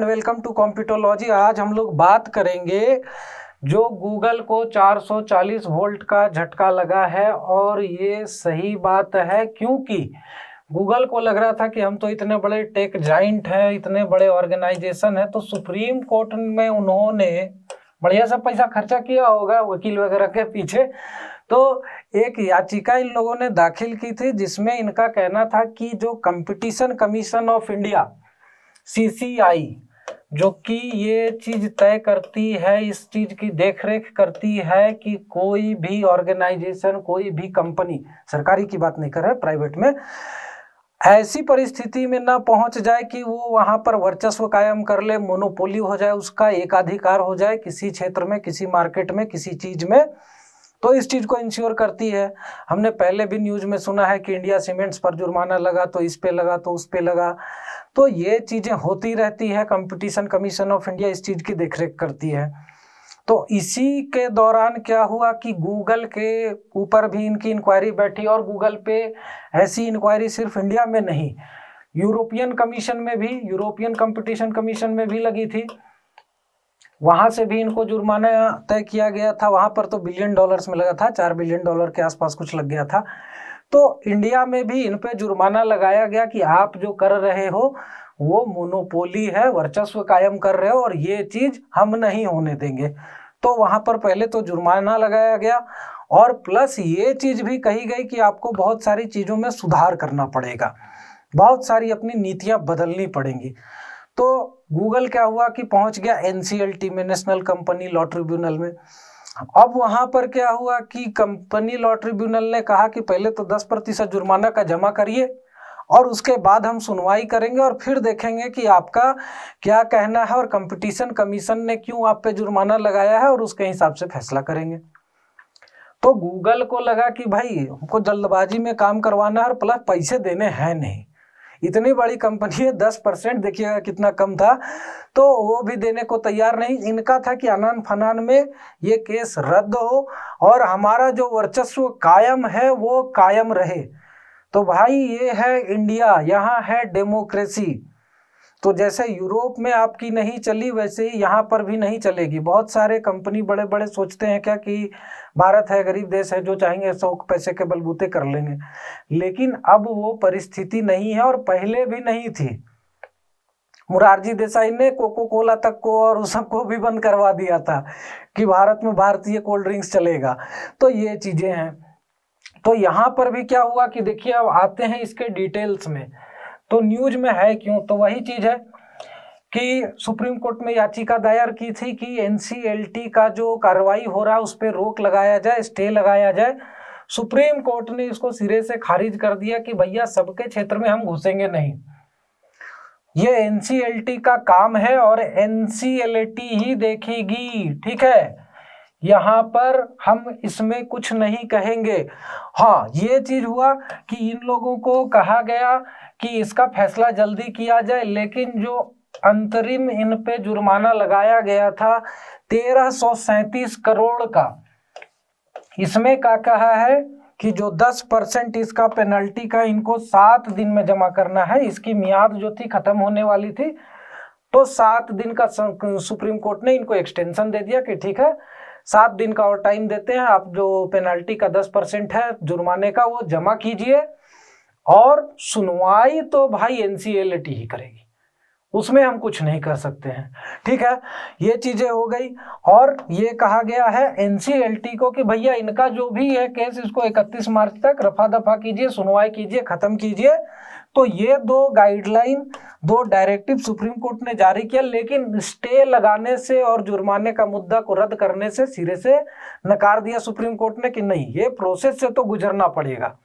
And welcome to कंप्यूटरोलॉजी। आज हम लोग बात करेंगे जो गूगल को 440 वोल्ट का झटका लगा है, और ये सही बात है क्योंकि गूगल को लग रहा था कि हम तो इतने बड़े टेक जाइंट हैं, इतने बड़े ऑर्गेनाइजेशन है, तो सुप्रीम कोर्ट में उन्होंने बढ़िया सा पैसा खर्चा किया होगा वकील वगैरह के पीछे। तो एक याचिका इन लोगों ने दाखिल की थी जिसमें इनका कहना था कि जो competition commission of India CCI जो कि ये चीज तय करती है, इस चीज की देखरेख करती है कि कोई भी ऑर्गेनाइजेशन, कोई भी कंपनी, सरकारी की बात नहीं कर रहे, प्राइवेट में ऐसी परिस्थिति में ना पहुंच जाए कि वो वहां पर वर्चस्व कायम कर ले, मोनोपोली हो जाए, उसका एकाधिकार हो जाए किसी क्षेत्र में, किसी मार्केट में, किसी चीज में। तो इस चीज को इंश्योर करती है। हमने पहले भी न्यूज में सुना है कि इंडिया सीमेंट्स पर जुर्माना लगा, तो इस पे लगा, तो उस पे लगा। तो ये चीजें होती रहती है। कंपटीशन कमीशन ऑफ इंडिया इस चीज की देखरेख करती है। तो इसी के दौरान क्या हुआ कि गूगल के ऊपर भी इनकी इंक्वायरी बैठी, और गूगल पे ऐसी इंक्वायरी सिर्फ इंडिया में नहीं, यूरोपियन कमीशन में भी, यूरोपियन कंपटीशन कमीशन में भी लगी थी। वहां से भी इनको जुर्माना तय किया गया था। वहां पर तो $बिलियन में लगा था, $4 बिलियन के आसपास कुछ लग गया था। तो इंडिया में भी इन पे जुर्माना लगाया गया कि आप जो कर रहे हो वो मोनोपोली है, वर्चस्व कायम कर रहे हो, और ये चीज हम नहीं होने देंगे। तो वहां पर पहले तो जुर्माना लगाया गया, और प्लस ये चीज भी कही गई कि आपको बहुत सारी चीजों में सुधार करना पड़ेगा, बहुत सारी अपनी नीतियां बदलनी पड़ेंगी। तो गूगल क्या हुआ कि पहुंच गया NCLT में, नेशनल कंपनी लॉ ट्रिब्यूनल में। अब वहां पर क्या हुआ कि कंपनी लॉ ट्रिब्यूनल ने कहा कि पहले तो 10% जुर्माना का जमा करिए, और उसके बाद हम सुनवाई करेंगे और फिर देखेंगे कि आपका क्या कहना है और कंपटीशन कमीशन ने क्यों आप पे जुर्माना लगाया है, और उसके हिसाब से फैसला करेंगे। तो गूगल को लगा कि भाई हमको जल्दबाजी में काम करवाना है, और प्लस पैसे देने हैं नहीं, इतनी बड़ी कंपनी है, 10% देखिएगा कितना कम था, तो वो भी देने को तैयार नहीं। इनका था कि अनान फनान में ये केस रद्द हो और हमारा जो वर्चस्व कायम है वो कायम रहे। तो भाई ये है इंडिया, यहाँ है डेमोक्रेसी। तो जैसे यूरोप में आपकी नहीं चली, वैसे ही यहाँ पर भी नहीं चलेगी। बहुत सारे कंपनी बड़े बड़े सोचते हैं क्या कि भारत है, गरीब देश है, जो चाहेंगे शौक पैसे के बलबूते कर लेंगे, लेकिन अब वो परिस्थिति नहीं है, और पहले भी नहीं थी। मुरारजी देसाई ने कोको कोला तक को और उस सबको भी बंद करवा दिया था कि भारत में भारतीय कोल्ड ड्रिंक्स चलेगा। तो ये चीजें हैं। तो यहाँ पर भी क्या हुआ कि देखिए, अब आते हैं इसके डिटेल्स में। तो न्यूज में है क्यों, तो वही चीज है कि सुप्रीम कोर्ट में याचिका दायर की थी कि NCLT का जो कार्रवाई हो रहा है उस पर रोक लगाया जाए, स्टे लगाया जाए। सुप्रीम कोर्ट ने इसको सिरे से खारिज कर दिया कि भैया सबके क्षेत्र में हम घुसेंगे नहीं, ये NCLT का काम है और NCLT ही देखेगी, ठीक है, यहाँ पर हम इसमें कुछ नहीं कहेंगे। हाँ, ये चीज हुआ कि इन लोगों को कहा गया कि इसका फैसला जल्दी किया जाए, लेकिन जो अंतरिम इन पे जुर्माना लगाया गया था 1337 करोड़ का, इसमें क्या कहा है कि जो 10% इसका पेनल्टी का इनको 7 दिन में जमा करना है। इसकी मियाद जो थी खत्म होने वाली थी, तो 7 दिन का सुप्रीम कोर्ट ने इनको एक्सटेंशन दे दिया कि ठीक है, 7 दिन का और टाइम देते हैं, आप जो पेनल्टी का 10% है जुर्माने का वो जमा कीजिए, और सुनवाई तो भाई NCLT ही करेगी, उसमें हम कुछ नहीं कर सकते हैं, ठीक है। ये चीजें हो गई, और ये कहा गया है NCLT को कि भैया इनका जो भी है केस, इसको 31 मार्च तक रफा दफा कीजिए, सुनवाई कीजिए, खत्म कीजिए। तो ये 2 गाइडलाइन, 2 डायरेक्टिव सुप्रीम कोर्ट ने जारी किया, लेकिन स्टे लगाने से और जुर्माने का मुद्दा को रद्द करने से सिरे से नकार दिया सुप्रीम कोर्ट ने कि नहीं, ये प्रोसेस से तो गुजरना पड़ेगा,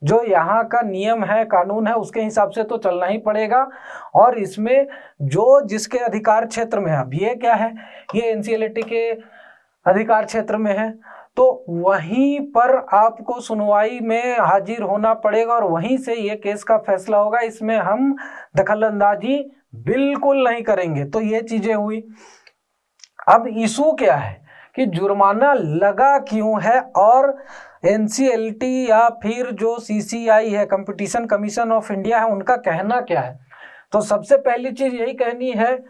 जो यहाँ का नियम है, कानून है, उसके हिसाब से तो चलना ही पड़ेगा। और इसमें जो जिसके अधिकार क्षेत्र में है, अब ये क्या है, ये NCLT के अधिकार क्षेत्र में है, तो वहीं पर आपको सुनवाई में हाजिर होना पड़ेगा, और वहीं से ये केस का फैसला होगा। इसमें हम दखलंदाजी बिल्कुल नहीं करेंगे। तो ये चीजें हुई। अब इशू क्या है कि जुर्माना लगा क्यों है, और NCLT या फिर जो CCI है, कंपटीशन कमीशन ऑफ इंडिया है, उनका कहना क्या है। तो सबसे पहली चीज यही कहनी है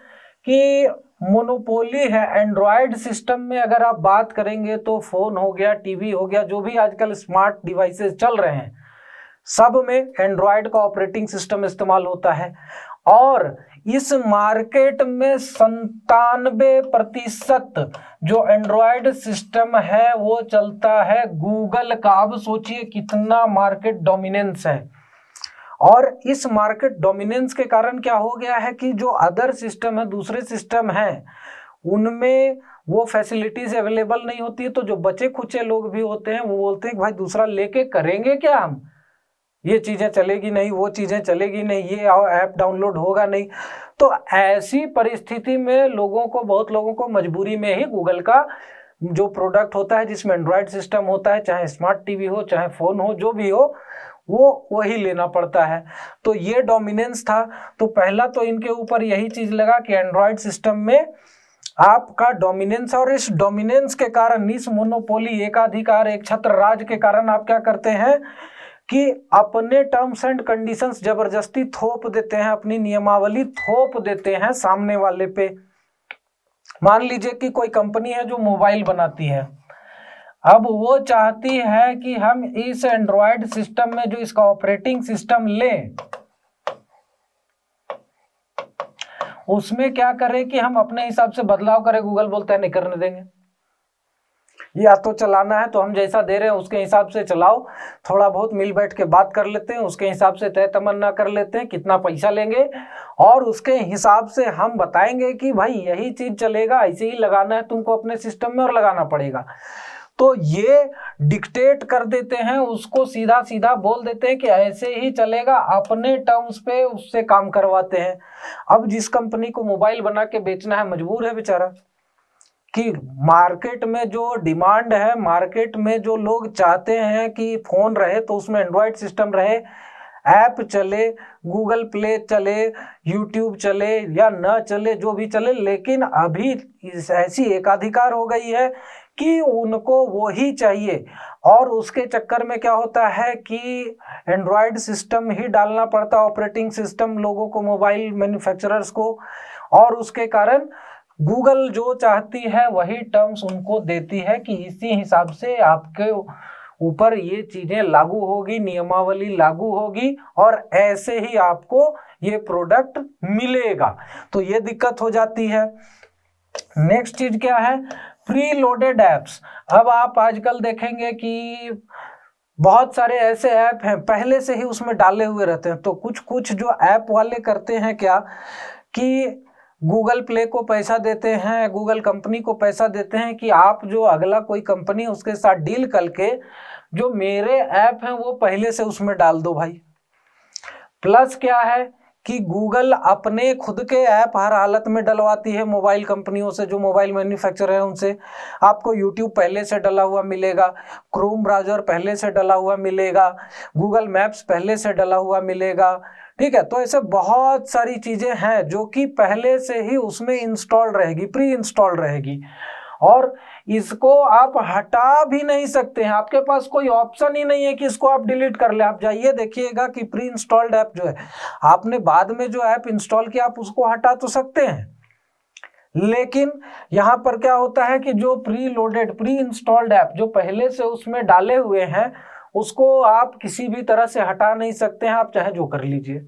कि मोनोपोली है एंड्रॉयड सिस्टम में। अगर आप बात करेंगे तो फोन हो गया, टीवी हो गया, जो भी आजकल स्मार्ट डिवाइसेस चल रहे हैं सब में एंड्रॉयड का ऑपरेटिंग सिस्टम इस्तेमाल होता है। और इस मार्केट में 97% जो एंड्रॉयड सिस्टम है वो चलता है गूगल का। अब सोचिए कितना मार्केट डोमिनेंस है। और इस मार्केट डोमिनेंस के कारण क्या हो गया है कि जो अदर सिस्टम है, दूसरे सिस्टम हैं, उनमें वो फैसिलिटीज अवेलेबल नहीं होती है। तो जो बचे खुचे लोग भी होते हैं वो बोलते हैं कि भाई दूसरा लेके करेंगे क्या हम, ये चीजें चलेगी नहीं, वो चीजें चलेगी नहीं, ये ऐप डाउनलोड होगा नहीं। तो ऐसी परिस्थिति में बहुत लोगों को मजबूरी में ही गूगल का जो प्रोडक्ट होता है जिसमें एंड्रॉयड सिस्टम होता है, चाहे स्मार्ट टीवी हो चाहे फोन हो, जो भी हो, वो वही लेना पड़ता है। तो ये डोमिनेंस था। तो पहला तो इनके ऊपर यही चीज लगा कि एंड्रॉयड सिस्टम में आपका डोमिनेंस, और इस डोमिनेंस के कारण, इस मोनोपोली, एकाधिकार, एक छत्र राज के कारण आप क्या करते हैं कि अपने टर्म्स एंड कंडीशंस जबरदस्ती थोप देते हैं, अपनी नियमावली थोप देते हैं सामने वाले पे। मान लीजिए कि कोई कंपनी है जो मोबाइल बनाती है, अब वो चाहती है कि हम इस एंड्रॉयड सिस्टम में जो इसका ऑपरेटिंग सिस्टम लें, उसमें क्या करें कि हम अपने हिसाब से बदलाव करें। गूगल बोलता है नहीं करने देंगे, या तो चलाना है तो हम जैसा दे रहे हैं उसके हिसाब से चलाओ, थोड़ा बहुत मिल बैठ के बात कर लेते हैं, उसके हिसाब से तय तमन्ना कर लेते हैं कितना पैसा लेंगे, और उसके हिसाब से हम बताएंगे कि भाई यही चीज चलेगा, ऐसे ही लगाना है तुमको अपने सिस्टम में और लगाना पड़ेगा। तो ये डिक्टेट कर देते हैं, उसको सीधा सीधा बोल देते हैं कि ऐसे ही चलेगा, अपने टर्म्स पे उससे काम करवाते हैं। अब जिस कंपनी को मोबाइल बना के बेचना है मजबूर है बेचारा कि मार्केट में जो डिमांड है, मार्केट में जो लोग चाहते हैं कि फोन रहे तो उसमें एंड्रॉयड सिस्टम रहे, ऐप चले, गूगल प्ले चले, यूट्यूब चले या न चले, जो भी चले, लेकिन अभी ऐसी एकाधिकार हो गई है कि उनको वो ही चाहिए। और उसके चक्कर में क्या होता है कि एंड्रॉयड सिस्टम ही डालना पड़ता है, ऑपरेटिंग सिस्टम लोगों को, मोबाइल मैन्युफैक्चरर्स को, और उसके कारण गूगल जो चाहती है वही टर्म्स उनको देती है कि इसी हिसाब से आपके ऊपर ये चीजें लागू होगी, नियमावली लागू होगी, और ऐसे ही आपको ये प्रोडक्ट मिलेगा। तो ये दिक्कत हो जाती है। नेक्स्ट चीज क्या है, प्री लोडेड एप्स। अब आप आजकल देखेंगे कि बहुत सारे ऐसे ऐप हैं पहले से ही उसमें डाले हुए रहते हैं। तो कुछ जो ऐप वाले करते हैं क्या कि गूगल प्ले को पैसा देते हैं, गूगल कंपनी को पैसा देते हैं कि आप जो अगला कोई कंपनी उसके साथ डील करके जो मेरे ऐप हैं वो पहले से उसमें डाल दो भाई। प्लस क्या है कि गूगल अपने खुद के ऐप हर हालत में डलवाती है मोबाइल कंपनियों से, जो मोबाइल मैन्युफैक्चरर है उनसे। आपको यूट्यूब पहले से डला हुआ मिलेगा, क्रोम ब्राउजर पहले से डला हुआ मिलेगा, गूगल मैप्स पहले से डला हुआ मिलेगा, ठीक है। तो ऐसे बहुत सारी चीजें हैं जो कि पहले से ही उसमें इंस्टॉल रहेगी, प्री इंस्टॉल रहेगी, और इसको आप हटा भी नहीं सकते हैं। आपके पास कोई ऑप्शन ही नहीं है कि इसको आप डिलीट कर ले। आप जाइए देखिएगा कि प्री इंस्टॉल्ड ऐप जो है, आपने बाद में जो ऐप इंस्टॉल किया आप उसको हटा तो सकते हैं, लेकिन यहां पर क्या होता है कि जो pre loaded, pre installed app जो पहले से उसमें डाले हुए हैं उसको आप किसी भी तरह से हटा नहीं सकते हैं। आप चाहे जो कर लीजिए,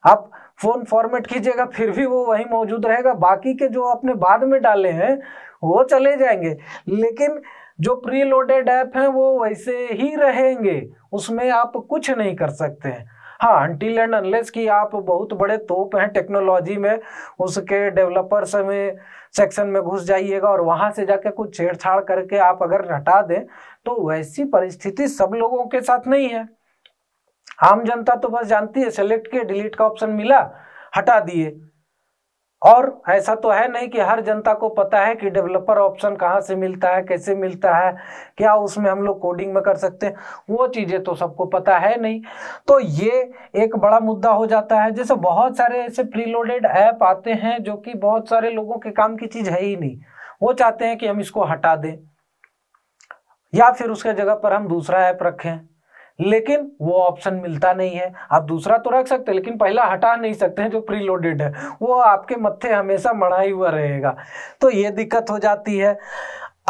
आप फोन फॉर्मेट कीजिएगा फिर भी वो वही मौजूद रहेगा। बाकी के जो आपने बाद में डाले हैं वो चले जाएंगे, लेकिन जो प्री लोडेड ऐप हैं वो वैसे ही रहेंगे, उसमें आप कुछ नहीं कर सकते हैं। हाँ, अनटिल एंड अनलेस कि आप बहुत बड़े तोप हैं टेक्नोलॉजी में, उसके डेवलपर्स में सेक्शन में घुस जाइएगा और वहां से जाके कुछ छेड़छाड़ करके आप अगर हटा दें, तो वैसी परिस्थिति सब लोगों के साथ नहीं है। आम जनता तो बस जानती है, सेलेक्ट किए, डिलीट का ऑप्शन मिला, हटा दिए। और ऐसा तो है नहीं कि हर जनता को पता है कि डेवलपर ऑप्शन कहाँ से मिलता है, कैसे मिलता है, क्या उसमें हम लोग कोडिंग में कर सकते हैं, वो चीजें तो सबको पता है नहीं। तो ये एक बड़ा मुद्दा हो जाता है। जैसे बहुत सारे ऐसे प्रीलोडेड ऐप आते हैं जो कि बहुत सारे लोगों के काम की चीज है ही नहीं, वो चाहते हैं कि हम इसको हटा दें या फिर उसके जगह पर हम दूसरा ऐप रखें। लेकिन वो ऑप्शन मिलता नहीं है। आप दूसरा तो रख सकते हैं लेकिन पहला हटा नहीं सकते हैं जो प्री लोडेड है, वो आपके मत्थे हमेशा मढ़ा ही हुआ रहेगा, तो ये दिक्कत हो जाती है।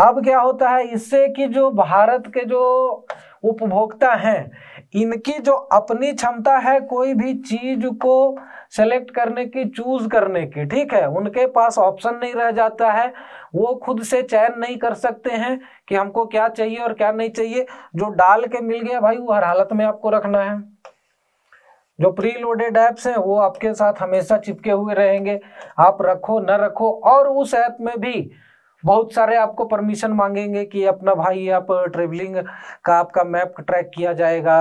अब क्या होता है इससे कि जो भारत के जो उपभोक्ता हैं, इनकी जो अपनी क्षमता है कोई भी चीज को सेलेक्ट करने की, चूज करने की, ठीक है, उनके पास ऑप्शन नहीं रह जाता है, वो खुद से चयन नहीं कर सकते हैं कि हमको क्या चाहिए और क्या नहीं चाहिए। जो डाल के मिल गया भाई वो हर हालत में आपको रखना है। जो प्री लोडेड ऐप्स हैं वो आपके साथ हमेशा चिपके हुए रहेंगे, आप रखो न रखो। और उस ऐप में भी बहुत सारे आपको परमिशन मांगेंगे कि अपना भाई आप ट्रेवलिंग का आपका मैप ट्रैक किया जाएगा,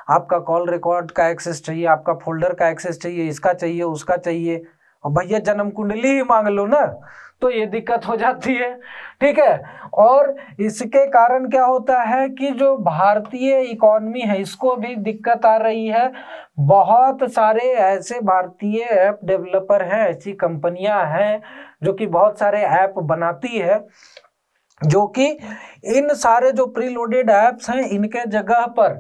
आपका कॉल रिकॉर्ड का एक्सेस चाहिए, आपका फोल्डर का एक्सेस चाहिए, इसका चाहिए उसका चाहिए, और भैया जन्म कुंडली ही मांग लो ना, तो ये दिक्कत हो जाती है, ठीक है। और इसके कारण क्या होता है कि जो भारतीय इकॉनमी है इसको भी दिक्कत आ रही है। बहुत सारे ऐसे भारतीय ऐप डेवलपर हैं, ऐसी कंपनियां हैं जो कि बहुत सारे ऐप बनाती है, जो कि इन सारे जो प्री लोडेड ऐप्स हैं इनके जगह पर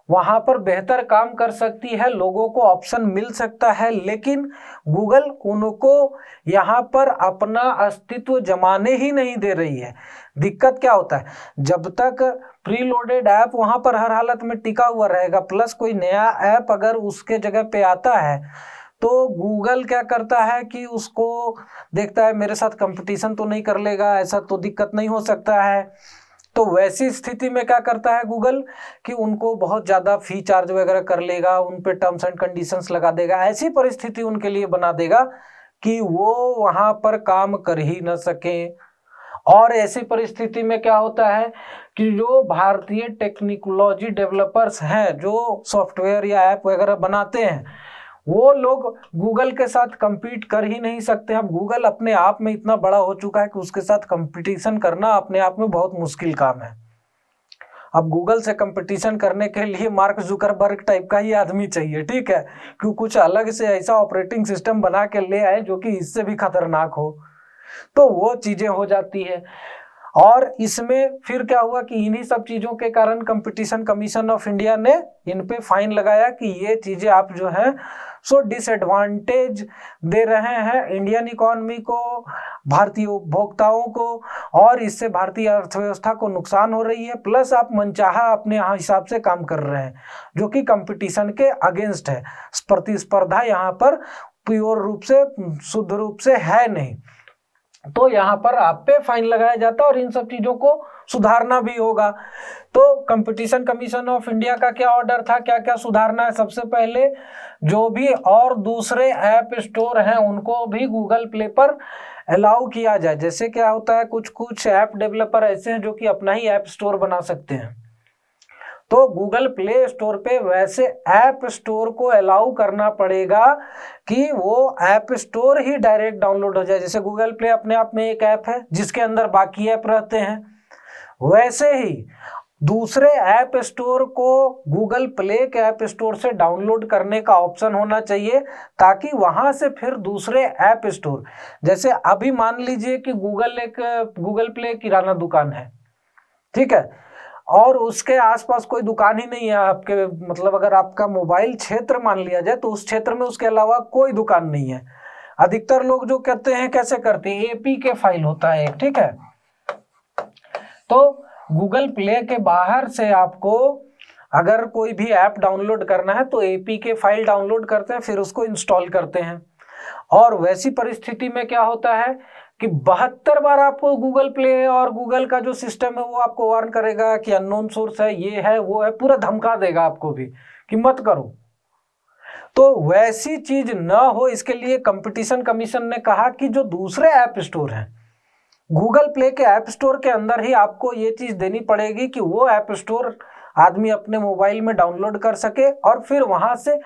वहां पर बेहतर काम कर सकती है, लोगों को ऑप्शन मिल सकता है, लेकिन गूगल उनको यहाँ पर अपना अस्तित्व जमाने ही नहीं दे रही है। दिक्कत क्या होता है, जब तक प्री लोडेड ऐप वहां पर हर हालत में टिका हुआ रहेगा, प्लस कोई नया ऐप अगर उसके जगह पे आता है तो गूगल क्या करता है कि उसको देखता है मेरे साथ कंपटीशन तो नहीं कर लेगा, ऐसा तो दिक्कत नहीं हो सकता है। तो वैसी स्थिति में क्या करता है गूगल कि उनको बहुत ज़्यादा फी चार्ज वगैरह कर लेगा, उन पे टर्म्स एंड कंडीशंस लगा देगा, ऐसी परिस्थिति उनके लिए बना देगा कि वो वहाँ पर काम कर ही न सकें। और ऐसी परिस्थिति में क्या होता है कि जो भारतीय टेक्नोलॉजी डेवलपर्स हैं, जो सॉफ्टवेयर या ऐप वगैरह बनाते हैं, वो लोग गूगल के साथ compete कर ही नहीं सकते। अब गूगल अपने आप में इतना बड़ा हो चुका है कि उसके साथ कंपटीशन करना अपने आप में बहुत मुश्किल काम है। अब गूगल से कंपटीशन करने के लिए मार्क जुकरबर्ग टाइप का ही आदमी चाहिए, ठीक है, क्यों कुछ अलग से ऐसा ऑपरेटिंग सिस्टम बना के ले आए जो कि इससे भी खतरनाक हो, तो वो चीजें हो जाती है। और इसमें फिर क्या हुआ कि इन्हीं सब चीजों के कारण कंपटीशन कमीशन ऑफ इंडिया ने इन पे फाइन लगाया कि ये चीजें आप जो है सो डिसएडवांटेज दे रहे हैं इंडियन इकोनॉमी को, भारतीय उपभोक्ताओं को, और इससे भारतीय अर्थव्यवस्था को नुकसान हो रही है, प्लस आप मनचाहा अपने हिसाब से काम कर रहे हैं जो कि कंपटीशन के अगेंस्ट है। प्रतिस्पर्धा यहाँ पर प्योर रूप से, शुद्ध रूप से है नहीं, तो यहाँ पर आप पे फाइन लगाया जाता है और इन सब चीजों को सुधारना भी होगा। तो कंपटीशन कमीशन ऑफ इंडिया का क्या ऑर्डर था, क्या क्या सुधारना है? सबसे पहले जो भी और दूसरे ऐप स्टोर हैं उनको भी गूगल प्ले पर अलाउ किया जाए। जैसे क्या होता है, कुछ कुछ ऐप डेवलपर ऐसे हैं जो कि अपना ही ऐप स्टोर बना सकते हैं, तो गूगल प्ले स्टोर पे वैसे ऐप स्टोर को अलाउ करना पड़ेगा कि वो ऐप स्टोर ही डायरेक्ट डाउनलोड हो जाए। जैसे गूगल प्ले अपने आप में एक ऐप है जिसके अंदर बाकी ऐप रहते हैं, वैसे ही दूसरे ऐप स्टोर को गूगल प्ले के ऐप स्टोर से डाउनलोड करने का ऑप्शन होना चाहिए, ताकि वहां से फिर दूसरे ऐप स्टोर, जैसे अभी मान लीजिए कि गूगल प्ले किराना दुकान है, ठीक है, और उसके आसपास कोई दुकान ही नहीं है आपके, मतलब अगर आपका मोबाइल क्षेत्र मान लिया जाए तो उस क्षेत्र में उसके अलावा कोई दुकान नहीं है। अधिकतर लोग जो कहते हैं कैसे करते हैं, एपीके फाइल होता है एक, ठीक है, तो गूगल प्ले के बाहर से आपको अगर कोई भी ऐप डाउनलोड करना है तो एपीके फाइल डाउनलोड करते हैं, फिर उसको इंस्टॉल करते हैं। और वैसी परिस्थिति में क्या होता है कि 72 बार आपको गूगल प्ले और गूगल का जो सिस्टम है वो आपको वार्न करेगा कि अननोन सोर्स है, ये है वो है, पूरा धमका देगा आपको भी कि मत करो। तो वैसी चीज न हो, इसके लिए कंपटीशन कमीशन ने कहा कि जो दूसरे ऐप स्टोर हैं, गूगल प्ले के ऐप स्टोर के अंदर ही आपको ये चीज देनी पड़ेगी कि वो ऐप स्टोर आदमी अपने मोबाइल में डाउनलोड कर सके, और फिर वहां से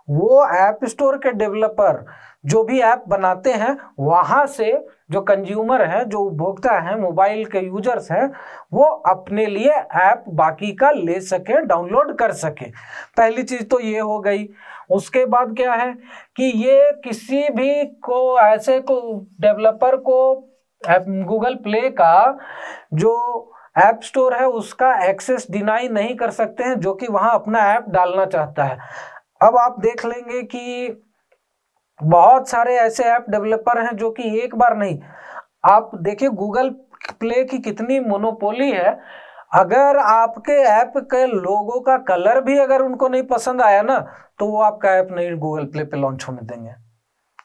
वो ऐप स्टोर के डेवलपर जो भी ऐप बनाते हैं वहां से जो कंज्यूमर है, जो उपभोक्ता है, मोबाइल के यूजर्स हैं, वो अपने लिए ऐप बाकी का ले सके, डाउनलोड कर सके। पहली चीज तो ये हो गई। उसके बाद क्या है कि ये किसी भी को ऐसे को डेवलपर को गूगल प्ले का जो ऐप स्टोर है उसका एक्सेस डिनाई नहीं कर सकते हैं जो कि वहां अपना ऐप डालना चाहता है। अब आप देख लेंगे कि बहुत सारे ऐसे ऐप डेवलपर हैं जो कि एक बार नहीं, आप देखिए गूगल प्ले की कितनी मोनोपोली है। अगर आपके ऐप के लोगों का कलर भी अगर उनको नहीं पसंद आया ना, तो वो आपका ऐप नहीं गूगल प्ले पे लॉन्च होने देंगे।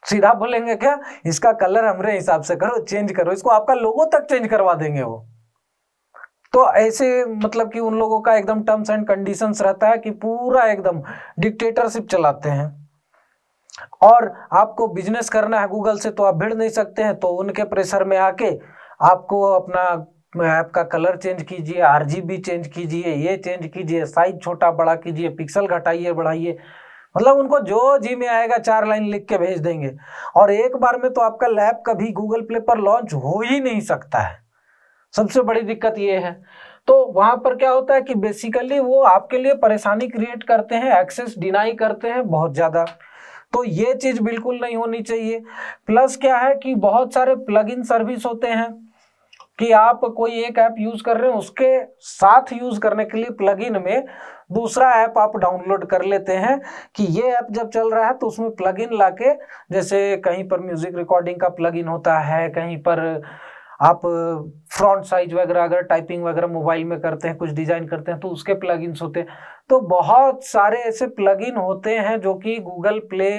सीधा बोलेंगे क्या, इसका कलर हमारे हिसाब से करो, चेंज करो इसको, आपका लोगो तक चेंज करवा देंगे वो। तो ऐसे मतलब कि उन लोगों का एकदम टर्म्स एंड कंडीशंस रहता है कि पूरा एकदम डिक्टेटरशिप चलाते हैं। और आपको बिजनेस करना है गूगल से तो आप भिड़ नहीं सकते हैं, तो उनके प्रेशर में आके आपको अपना ऐप का कलर चेंज कीजिए, आरजीबी चेंज कीजिए, ये चेंज कीजिए, साइज छोटा बड़ा कीजिए, पिक्सल घटाइए बढ़ाइए, मतलब उनको जो जी में आएगा 4 लाइन लिख के भेज देंगे। और एक बार में तो आपका लैब कभी गूगल प्ले पर लॉन्च हो ही नहीं सकता है, सबसे बड़ी दिक्कत ये है। तो वहां पर क्या होता है कि बेसिकली वो आपके लिए परेशानी क्रिएट करते हैं, एक्सेस डिनाई करते हैं बहुत ज्यादा। तो ये चीज बिल्कुल नहीं होनी चाहिए। प्लस क्या है कि बहुत सारे प्लगइन सर्विस होते हैं कि आप कोई एक ऐप यूज कर रहे हैं, उसके साथ यूज करने के लिए प्लगइन में दूसरा ऐप आप डाउनलोड कर लेते हैं कि ये ऐप जब चल रहा है तो उसमें प्लगइन लाके, जैसे कहीं पर म्यूजिक रिकॉर्डिंग का प्लगइन होता है, कहीं पर आप फ्रंट साइज वगैरह अगर टाइपिंग वगैरह मोबाइल में करते हैं, कुछ डिजाइन करते हैं तो उसके प्लगइन्स होते हैं। तो बहुत सारे ऐसे प्लगइन होते हैं जो कि गूगल प्ले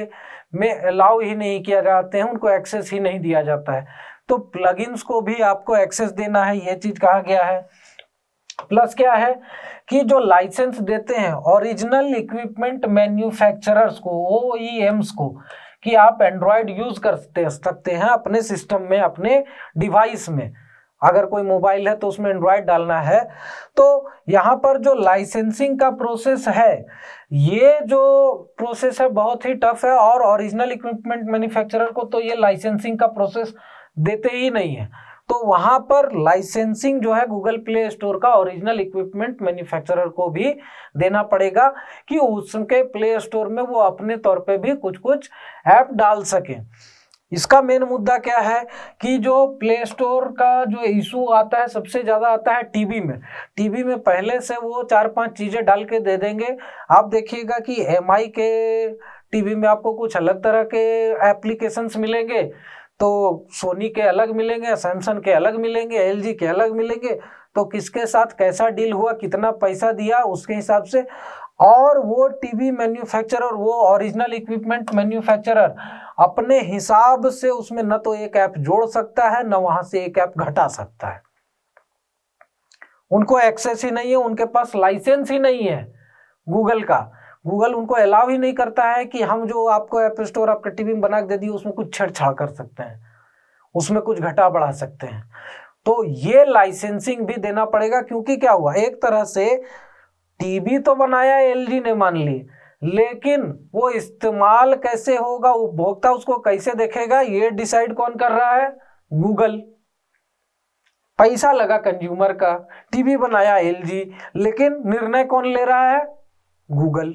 में अलाउ ही नहीं किया जाते हैं, उनको एक्सेस ही नहीं दिया जाता है। तो प्लगइन्स को भी आपको एक्सेस देना है, ये चीज कहा गया है। प्लस क्या है कि जो लाइसेंस देते हैं ओरिजिनल इक्विपमेंट मैन्युफैक्चरर्स को, OEMs को, कि आप एंड्रॉयड यूज कर सकते हैं अपने सिस्टम में, अपने डिवाइस में। अगर कोई मोबाइल है तो उसमें एंड्रॉयड डालना है, तो यहाँ पर जो लाइसेंसिंग का प्रोसेस है, ये जो प्रोसेस है बहुत ही टफ है। और ओरिजिनल इक्विपमेंट मैन्युफैक्चरर को तो ये लाइसेंसिंग का प्रोसेस देते ही नहीं है। तो वहां पर लाइसेंसिंग जो है गूगल प्ले स्टोर का ओरिजिनल इक्विपमेंट मैन्युफैक्चरर को भी देना पड़ेगा कि उसके प्ले स्टोर में वो अपने तौर पे भी कुछ कुछ ऐप डाल सके। इसका मेन मुद्दा क्या है कि जो प्ले स्टोर का जो इशू आता है सबसे ज्यादा आता है टीवी में। टीवी में पहले से वो 4-5 चीजें डाल के दे देंगे। आप देखिएगा कि MI के टीवी में आपको कुछ अलग तरह के एप्लीकेशंस मिलेंगे, तो सोनी के अलग मिलेंगे, सैमसंग के अलग मिलेंगे, LG के अलग मिलेंगे। तो किसके साथ कैसा डील हुआ, कितना पैसा दिया, उसके हिसाब से। और वो टीवी मैन्युफैक्चरर, वो ओरिजिनल इक्विपमेंट मैन्युफैक्चरर अपने हिसाब से उसमें न तो एक ऐप जोड़ सकता है, न वहां से एक ऐप घटा सकता है। उनको एक्सेस ही नहीं है, उनके पास लाइसेंस ही नहीं है गूगल का। गूगल उनको अलाउ ही नहीं करता है कि हम जो आपको ऐप स्टोर आपके टीवी में बना के दे दिए उसमें कुछ छेड़छाड़ कर सकते हैं, उसमें कुछ घटा बढ़ा सकते हैं। तो ये लाइसेंसिंग भी देना पड़ेगा, क्योंकि क्या हुआ, एक तरह से टीवी तो बनाया LG ने मान ली, लेकिन वो इस्तेमाल कैसे होगा, उपभोक्ता उसको कैसे देखेगा, ये डिसाइड कौन कर रहा है, गूगल। पैसा लगा कंज्यूमर का, टीवी बनाया LG, लेकिन निर्णय कौन ले रहा है, गूगल।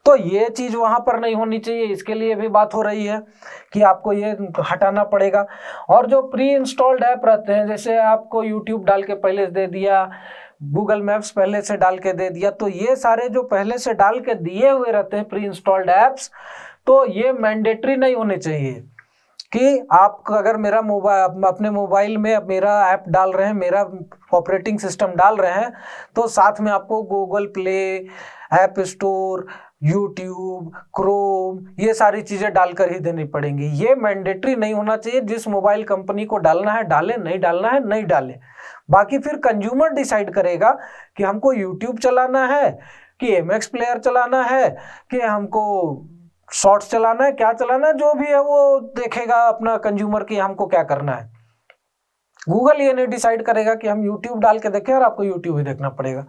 तो ये चीज वहां पर नहीं होनी चाहिए, इसके लिए भी बात हो रही है कि आपको ये हटाना पड़ेगा। और जो प्री इंस्टॉल्ड ऐप रहते हैं, जैसे आपको यूट्यूब डाल के पहले दे दिया, गूगल मैप्स पहले से डाल के दे दिया, तो ये सारे जो पहले से डाल के दिए हुए रहते हैं प्री इंस्टॉल्ड ऐप्स, तो ये मैंडेटरी नहीं होने चाहिए कि आप अगर मेरा मोबाइल, अपने मोबाइल में मेरा ऐप डाल रहे हैं, मेरा ऑपरेटिंग सिस्टम डाल रहे हैं, तो साथ में आपको Google play, app store, YouTube, Chrome, ये सारी चीजें डालकर ही देनी पड़ेंगी। ये मैंडेटरी नहीं होना चाहिए। जिस मोबाइल कंपनी को डालना है डाले, नहीं डालना है नहीं डाले। बाकी फिर कंज्यूमर डिसाइड करेगा कि हमको यूट्यूब चलाना है, कि MX प्लेयर चलाना है, कि हमको शॉर्ट्स चलाना है, क्या चलाना है, जो भी है वो देखेगा अपना कंज्यूमर की हमको क्या करना है। गूगल ये नहीं डिसाइड करेगा कि हम यूट्यूब डाल के देखें और आपको यूट्यूब ही देखना पड़ेगा।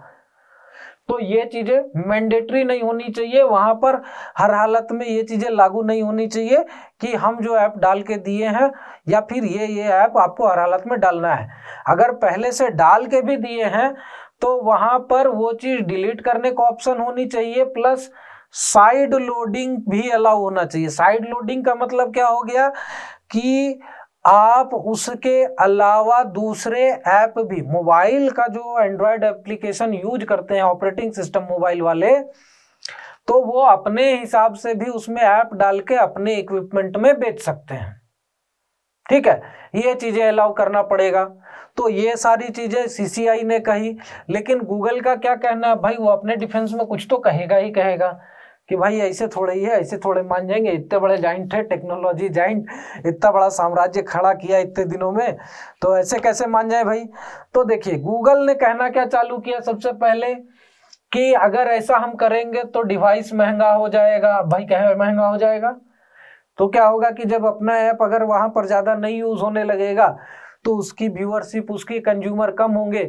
तो ये चीजें मैंडेटरी नहीं होनी चाहिए, वहां पर हर हालत में ये चीजें लागू नहीं होनी चाहिए कि हम जो ऐप डाल के दिए हैं या फिर ये ऐप आपको हर हालत में डालना है। अगर पहले से डाल के भी दिए हैं तो वहां पर वो चीज डिलीट करने का ऑप्शन होनी चाहिए, प्लस साइड लोडिंग भी अलाउ होना चाहिए। साइड लोडिंग का मतलब क्या हो गया कि आप उसके अलावा दूसरे ऐप भी, मोबाइल का जो एंड्रॉयड एप्लीकेशन यूज करते हैं ऑपरेटिंग सिस्टम मोबाइल वाले, तो वो अपने हिसाब से भी उसमें ऐप डाल के अपने इक्विपमेंट में बेच सकते हैं। ठीक है, ये चीजें अलाउ करना पड़ेगा। तो ये सारी चीजें सीसीआई ने कही, लेकिन गूगल का क्या कहना है भाई, वो अपने डिफेंस में कुछ तो कहेगा ही कहेगा कि भाई ऐसे थोड़े ही है, ऐसे थोड़े मान जाएंगे, इतने बड़े जाइंट है, टेक्नोलॉजी जाइंट, इतना बड़ा साम्राज्य खड़ा किया इतने दिनों में, तो ऐसे कैसे मान जाए भाई। तो देखिए गूगल ने कहना क्या चालू किया सबसे पहले कि अगर ऐसा हम करेंगे तो डिवाइस महंगा हो जाएगा। भाई क्या महंगा हो जाएगा, तो क्या होगा कि जब अपना ऐप अगर वहां पर ज्यादा नहीं यूज होने लगेगा तो उसकी व्यूअरशिप, उसकी कंज्यूमर कम होंगे,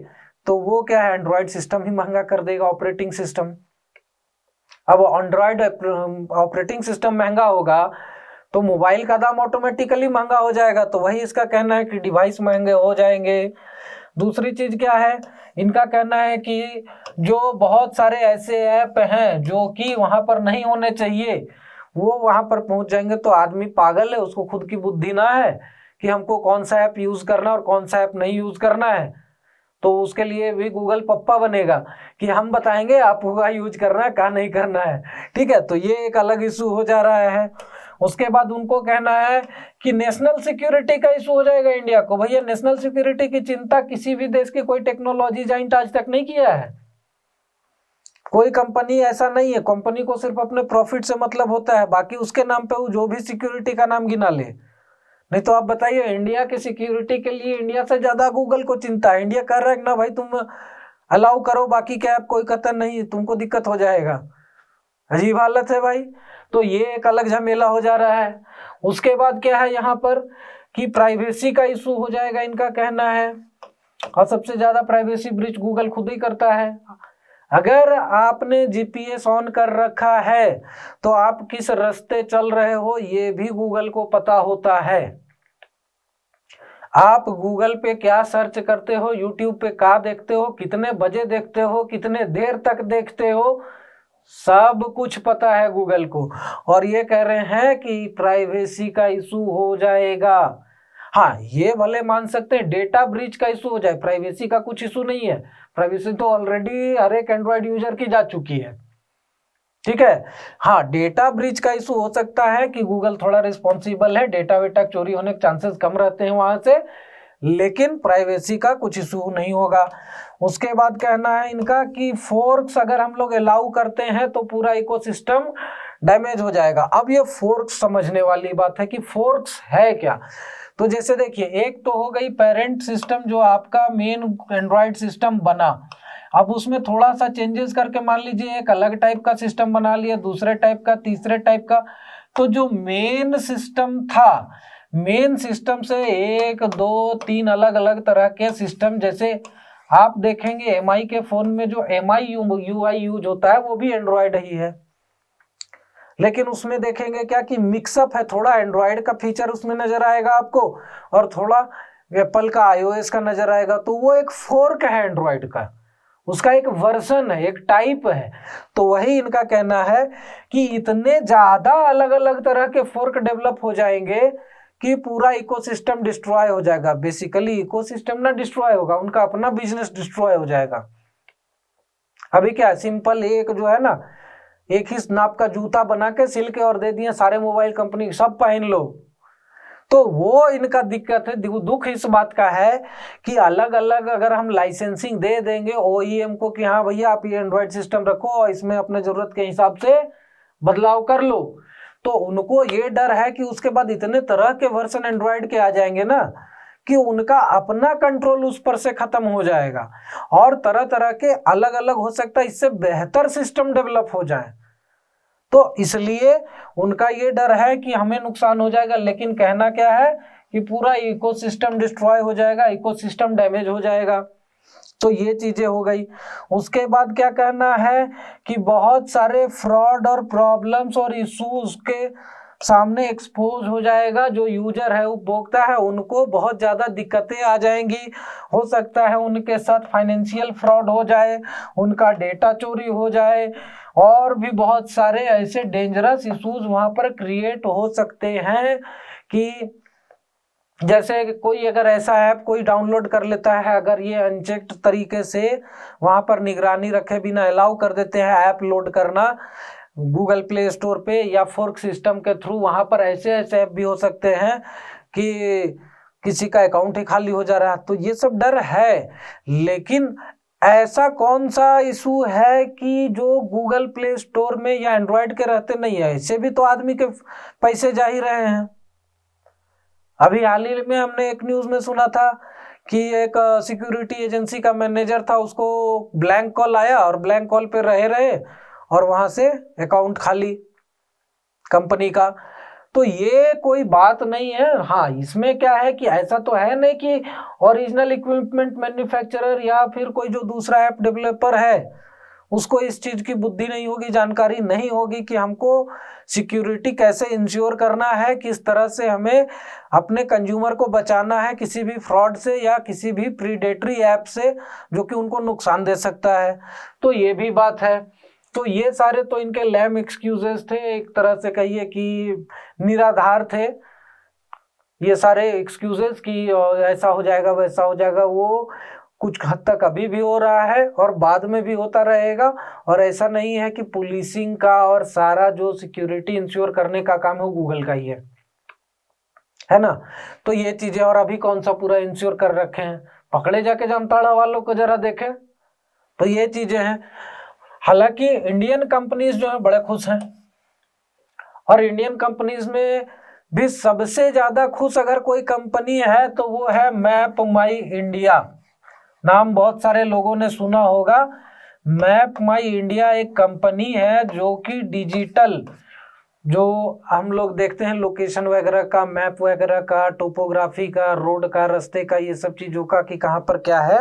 तो वो क्या है, एंड्रॉयड सिस्टम ही महंगा कर देगा, ऑपरेटिंग सिस्टम। अब एंड्रॉयड ऑपरेटिंग सिस्टम महंगा होगा तो मोबाइल का दाम ऑटोमेटिकली महंगा हो जाएगा। तो वही इसका कहना है कि डिवाइस महंगे हो जाएंगे। दूसरी चीज क्या है, इनका कहना है कि जो बहुत सारे ऐसे ऐप हैं जो कि वहां पर नहीं होने चाहिए, वो वहां पर पहुंच जाएंगे। तो आदमी पागल है, उसको खुद की बुद्धि ना है कि हमको कौन सा ऐप यूज करना और कौन सा ऐप नहीं यूज करना है। तो उसके लिए भी गूगल पप्पा बनेगा कि हम बताएंगे आपको क्या यूज करना है क्या नहीं करना है। ठीक है, तो ये एक अलग इशू हो जा रहा है। उसके बाद उनको कहना है कि नेशनल सिक्योरिटी का इशू हो जाएगा इंडिया को। भैया नेशनल सिक्योरिटी की चिंता किसी भी देश की कोई टेक्नोलॉजी जाइंट आज तक नहीं किया है। कोई कंपनी ऐसा नहीं है, कंपनी को सिर्फ अपने प्रॉफिट से मतलब होता है, बाकी उसके नाम पे वो जो भी सिक्योरिटी का नाम गिना ले। नहीं तो आप बताइए, इंडिया की सिक्योरिटी के लिए इंडिया से ज्यादा गूगल को चिंता है। इंडिया कह रहा है ना भाई तुम अलाउ करो, बाकी क्या कोई कतन नहीं, तुमको दिक्कत हो जाएगा। अजीब हालत है भाई। तो ये एक अलग झमेला हो जा रहा है। उसके बाद क्या है यहाँ पर कि प्राइवेसी का इशू हो जाएगा, इनका कहना है। और सबसे ज्यादा प्राइवेसी ब्रीच गूगल खुद ही करता है। अगर आपने जीपीएस ऑन कर रखा है तो आप किस रास्ते चल रहे हो ये भी गूगल को पता होता है। आप गूगल पे क्या सर्च करते हो, यूट्यूब पे क्या देखते हो, कितने बजे देखते हो, कितने देर तक देखते हो, सब कुछ पता है गूगल को। और ये कह रहे हैं कि प्राइवेसी का इशू हो जाएगा। हाँ, ये भले मान सकते हैं डेटा ब्रीच का इशू हो जाए, प्राइवेसी का कुछ इशू नहीं है। प्राइवेसी तो ऑलरेडी हर एक एंड्रॉयड यूजर की जा चुकी है। ठीक है, हाँ डेटा ब्रीच का इशू हो सकता है कि गूगल थोड़ा रिस्पॉन्सिबल है, डेटा वेटा चोरी होने के चांसेस कम रहते हैं वहां से, लेकिन प्राइवेसी का कुछ इशू नहीं होगा। उसके बाद कहना है इनका कि फोर्क्स अगर हम लोग अलाउ करते हैं तो पूरा इकोसिस्टम डैमेज हो जाएगा। अब ये फोर्क्स समझने वाली बात है कि फोर्क्स है क्या। तो जैसे देखिए, एक तो हो गई पेरेंट सिस्टम जो आपका मेन एंड्रॉयड सिस्टम बना, अब उसमें थोड़ा सा चेंजेस करके मान लीजिए एक अलग टाइप का सिस्टम बना लिया, दूसरे टाइप का, तीसरे टाइप का। तो जो मेन सिस्टम था, मेन सिस्टम से 1 2 3 अलग अलग तरह के सिस्टम, जैसे आप देखेंगे एमआई के फोन में जो एमआई यूआई यूज होता है वो भी एंड्रॉयड ही है, लेकिन उसमें देखेंगे क्या कि मिक्सअप है, थोड़ा एंड्रॉयड का फीचर उसमें नजर आएगा आपको और थोड़ा एप्पल का आईओएस का नजर आएगा। तो वो एक फोर्क है एंड्रॉयड का, उसका एक वर्जन है, एक टाइप है। तो वही इनका कहना है कि इतने ज्यादा अलग अलग तरह के फोर्क डेवलप हो जाएंगे कि पूरा इकोसिस्टम डिस्ट्रॉय हो जाएगा। बेसिकली इकोसिस्टम ना डिस्ट्रॉय होगा, उनका अपना बिजनेस डिस्ट्रॉय हो जाएगा। अभी क्या सिंपल एक जो है ना, एक ही नाप का जूता बना के सिल के और दे दिए सारे मोबाइल कंपनी सब पहन लो। तो वो इनका दिक्कत है, दुख इस बात का है कि अलग अलग अगर हम लाइसेंसिंग दे देंगे ओईएम को कि हाँ भैया आप ये एंड्रॉयड सिस्टम रखो और इसमें अपने जरूरत के हिसाब से बदलाव कर लो, तो उनको ये डर है कि उसके बाद इतने तरह के वर्जन एंड्रॉयड के आ जाएंगे ना कि उनका अपना कंट्रोल उस पर से खत्म हो जाएगा और तरह तरह के अलग अलग हो सकता है इससे बेहतर सिस्टम डेवलप हो जाए। तो इसलिए उनका ये डर है कि हमें नुकसान हो जाएगा, लेकिन कहना क्या है कि पूरा इकोसिस्टम डिस्ट्रॉय हो जाएगा, इकोसिस्टम डैमेज हो जाएगा। तो ये चीजें हो गई। उसके बाद क्या कहना है कि बहुत सारे फ्रॉड और प्रॉब्लम्स और इश्यूज के सामने एक्सपोज हो जाएगा। जो यूजर है, उपभोक्ता है, उनको बहुत ज्यादा दिक्कतें आ जाएंगी। हो सकता है उनके साथ फाइनेंशियल फ्रॉड हो जाए, उनका डेटा चोरी हो जाए और भी बहुत सारे ऐसे डेंजरस इश्यूज वहां पर क्रिएट हो सकते हैं कि जैसे कोई अगर ऐसा ऐप कोई डाउनलोड कर लेता है, अगर ये अनचेक्ड तरीके से वहां पर निगरानी रखे बिना अलाउ कर देते हैं ऐप लोड करना गूगल प्ले स्टोर पे या फोर्क सिस्टम के थ्रू, वहां पर ऐसे ऐसे ऐप भी हो सकते हैं कि किसी का अकाउंट ही खाली हो जा रहा है। तो ये सब डर है, लेकिन ऐसा कौन सा इशू है कि जो गूगल प्ले स्टोर में या एंड्रॉयड के रहते नहीं है? इससे भी तो आदमी के पैसे जा ही रहे हैं। अभी हाल ही में हमने एक न्यूज में सुना था कि एक सिक्योरिटी एजेंसी का मैनेजर था, उसको ब्लैंक कॉल आया और ब्लैंक कॉल पे रहे रहे और वहां से अकाउंट खाली कंपनी का। तो ये कोई बात नहीं है। हाँ, इसमें क्या है कि ऐसा तो है नहीं कि ओरिजिनल इक्विपमेंट मैन्युफैक्चरर या फिर कोई जो दूसरा ऐप डेवलपर है उसको इस चीज की बुद्धि नहीं होगी, जानकारी नहीं होगी कि हमको सिक्योरिटी कैसे इंश्योर करना है, किस तरह से हमें अपने कंज्यूमर को बचाना है किसी भी फ्रॉड से या किसी भी प्रीडेटरी ऐप से जो कि उनको नुकसान दे सकता है। तो ये भी बात है। तो ये सारे तो इनके लैम एक्सक्यूजेस थे, एक तरह से कहिए कि निराधार थे ये सारे एक्सक्यूजेस कि ऐसा हो जाएगा वैसा हो जाएगा। वो कुछ हद तक अभी भी हो रहा है और बाद में भी होता रहेगा। और ऐसा नहीं है कि पुलिसिंग का और सारा जो सिक्योरिटी इंश्योर करने का काम है गूगल का ही है ना। तो ये चीजें, और अभी कौन सा पूरा इंश्योर कर रखे हैं, पकड़े जाके जामताड़ा वालों को जरा देखें। तो ये चीजें हैं। हालांकि इंडियन कंपनीज जो है बड़े खुश हैं, और इंडियन कंपनीज में भी सबसे ज्यादा खुश अगर कोई कंपनी है तो वो है मैप माई इंडिया। नाम बहुत सारे लोगों ने सुना होगा। मैप माई इंडिया एक कंपनी है जो कि डिजिटल, जो हम लोग देखते हैं लोकेशन वगैरह का, मैप वगैरह का, टोपोग्राफी का, रोड का, रास्ते का, ये सब चीजों का कि कहाँ पर क्या है,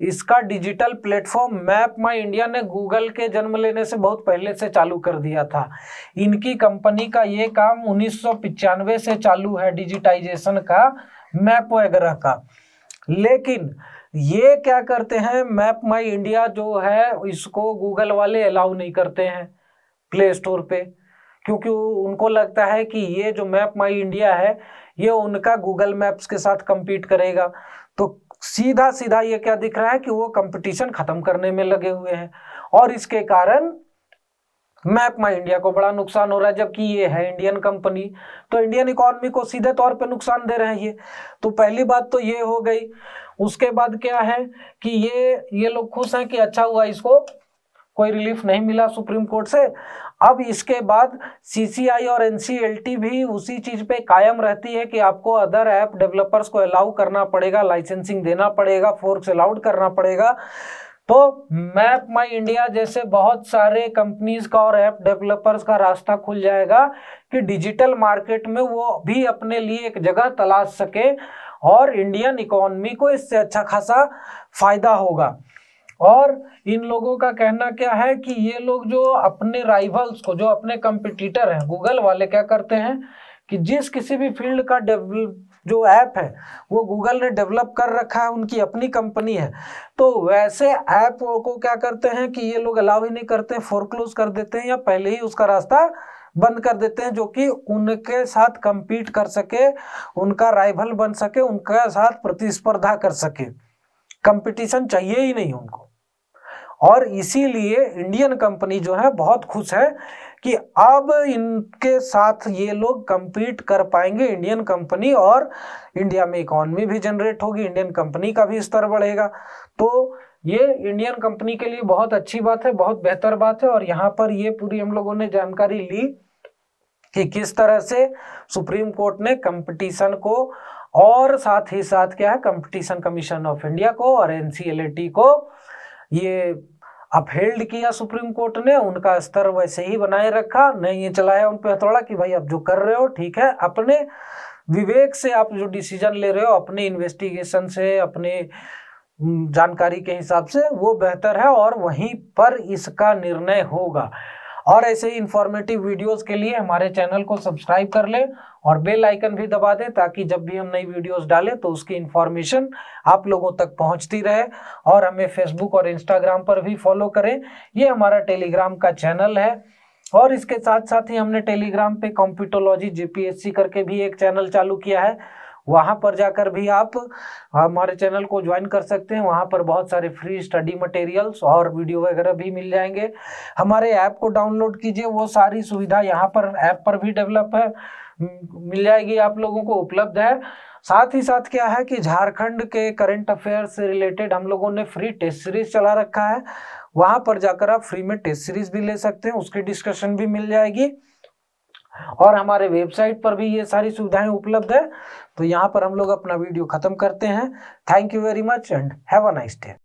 इसका डिजिटल प्लेटफॉर्म मैप माई इंडिया ने गूगल के जन्म लेने से बहुत पहले से चालू कर दिया था। इनकी कंपनी का ये काम 1995 से चालू है, डिजिटाइजेशन का, मैप वगैरह का। लेकिन ये क्या करते हैं, मैप माई इंडिया जो है इसको गूगल वाले अलाउ नहीं करते हैं प्ले स्टोर पे, क्योंकि उनको लगता है कि ये जो मैप माई इंडिया है ये उनका गूगल मैप्स के साथ compete करेगा। तो सीधा सीधा ये क्या दिख रहा है कि वो कंपटीशन खत्म करने में लगे हुए हैं, और इसके कारण मैप माई इंडिया को बड़ा नुकसान हो रहा है, जबकि ये है इंडियन कंपनी। तो इंडियन इकोनॉमी को सीधे तौर पे नुकसान दे रहे हैं ये। तो पहली बात तो ये हो गई। उसके बाद क्या है कि ये लोग खुश हैं कि अच्छा हुआ इसको कोई रिलीफ नहीं मिला सुप्रीम कोर्ट से। अब इसके बाद सीसीआई और एनसीएलटी भी उसी चीज पे कायम रहती है कि आपको अदर ऐप डेवलपर्स को अलाउ करना पड़ेगा, लाइसेंसिंग देना पड़ेगा, फोर्क्स अलाउड करना पड़ेगा। तो मैप माई इंडिया जैसे बहुत सारे कंपनीज का और ऐप डेवलपर्स का रास्ता खुल जाएगा कि डिजिटल मार्केट में वो भी अपने लिए एक जगह तलाश सके, और इंडियन इकोनॉमी को इससे अच्छा खासा फायदा होगा। और इन लोगों का कहना क्या है कि ये लोग जो अपने राइवल्स को, जो अपने कंपटीटर हैं, गूगल वाले क्या करते हैं कि जिस किसी भी फील्ड का जो ऐप है वो गूगल ने डेवलप कर रखा है, उनकी अपनी कंपनी है, तो वैसे ऐप को क्या करते हैं कि ये लोग अलाउ ही नहीं करते, फोरक्लोज कर देते हैं या पहले ही उसका रास्ता बंद कर देते हैं, जो कि उनके साथ compete कर सके, उनका राइवल बन सके, उनके साथ प्रतिस्पर्धा कर सके। कंपटीशन चाहिए ही नहीं उनको। और इसीलिए इंडियन कंपनी जो है बहुत खुश है कि अब इनके साथ ये लोग compete कर पाएंगे, इंडियन कंपनी, और इंडिया में इकोनॉमी भी जनरेट होगी, इंडियन कंपनी का भी स्तर बढ़ेगा। तो ये इंडियन कंपनी के लिए बहुत अच्छी बात है, बहुत बेहतर बात है। और यहाँ पर ये पूरी हम लोगों ने जानकारी ली कि किस तरह से सुप्रीम कोर्ट ने कंपटीशन को, और साथ ही साथ क्या है, कंपटीशन कमीशन ऑफ इंडिया को और एनसीएलटी को ये अपहेल्ड किया सुप्रीम कोर्ट ने, उनका स्तर वैसे ही बनाए रखा, नहीं ये चलाया उन पे हथौड़ा कि भाई अब जो कर रहे हो ठीक है, अपने विवेक से आप जो डिसीजन ले रहे हो, अपने इन्वेस्टिगेशन से, अपने जानकारी के हिसाब से, वो बेहतर है और वहीं पर इसका निर्णय होगा। और ऐसे ही इंफॉर्मेटिव वीडियोस के लिए हमारे चैनल को सब्सक्राइब कर लें और बेल आइकन भी दबा दें, ताकि जब भी हम नई वीडियोस डालें तो उसकी इंफॉर्मेशन आप लोगों तक पहुंचती रहे। और हमें फेसबुक और इंस्टाग्राम पर भी फॉलो करें, ये हमारा टेलीग्राम का चैनल है। और इसके साथ साथ ही हमने टेलीग्राम पे कंप्यूटरोलॉजी जेपीएससी करके भी एक चैनल चालू किया है, वहाँ पर जाकर भी आप हमारे चैनल को ज्वाइन कर सकते हैं। वहाँ पर बहुत सारे फ्री स्टडी मटेरियल्स और वीडियो वगैरह भी मिल जाएंगे। हमारे ऐप को डाउनलोड कीजिए, वो सारी सुविधा यहाँ पर ऐप पर भी डेवलप है, मिल जाएगी, आप लोगों को उपलब्ध है। साथ ही साथ क्या है कि झारखंड के करंट अफेयर से रिलेटेड हम लोगों ने फ्री टेस्ट सीरीज चला रखा है, वहां पर जाकर आप फ्री में टेस्ट सीरीज भी ले सकते हैं, उसकी डिस्कशन भी मिल जाएगी। और हमारे वेबसाइट पर भी ये सारी सुविधाएं उपलब्ध है। तो यहाँ पर हम लोग अपना वीडियो खत्म करते हैं। Thank you very much and have a nice day.